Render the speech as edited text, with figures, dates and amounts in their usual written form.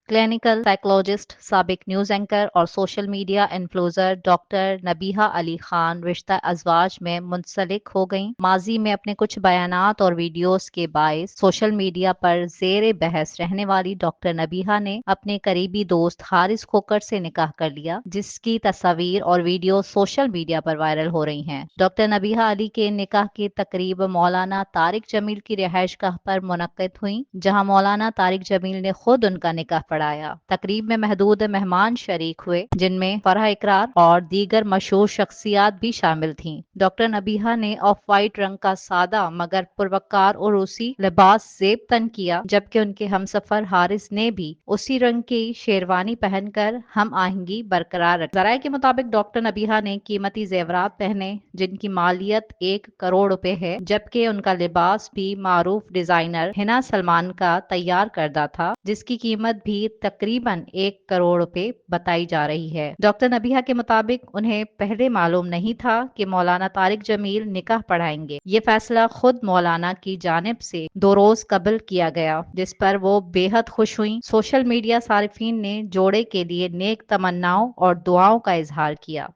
Clinical psychologist, साबिक news anchor और social media influencer doctor Nabiha Ali Khan रिश्ता अज़वाज में मुंसलिक हो गईं। माजी में अपने कुछ बयानात और वीडियोस के बायस सोशल मीडिया पर ज़ेर बहस रहने वाली डॉक्टर नबीहा ने अपने करीबी दोस्त हारिस खोकर से निकाह कर लिया, जिसकी तस्वीर और वीडियो सोशल मीडिया पर वायरल हो रही हैं। डॉक्टर नबीहा अली के निकाह की तकरीब मौलाना तारिक जमील की रिहाइशगाह पर मुनक्किद हुई, जहां मौलाना तारिक जमील ने खुद उनका निकाह पढ़ाया। तकरीब में महदूद मेहमान शरीक हुए, जिनमें फरह इकरार और दीगर मशहूर शख्सियात भी शामिल थीं। डॉक्टर नबीहा ने ऑफ वाइट रंग का सादा मगर पुरवकार और उसी लिबास ज़ेब तन किया, जबकि उनके हमसफर हारिस ने भी उसी रंग की शेरवानी पहनकर हम आहंगी बरकरार रखी। ज़राए के मुताबिक डॉक्टर नबीहा ने कीमती जेवरात पहने, जिनकी मालियत 1 करोड़ रुपए है, जबकि उनका लिबास भी मारूफ डिजाइनर हिना सलमान का तैयार करदा था, जिसकी कीमत भी तकरीबन 1 करोड़ रुपए बताई जा रही है। डॉक्टर नबीहा के मुताबिक उन्हें पहले मालूम नहीं था कि मौलाना तारिक जमील निकाह पढ़ाएंगे। ये फैसला खुद मौलाना की जानिब से 2 रोज कबल किया गया, जिस पर वो बेहद खुश हुई। सोशल मीडिया सारिफीन ने जोड़े के लिए नेक तमन्नाओं और दुआओं का इजहार किया।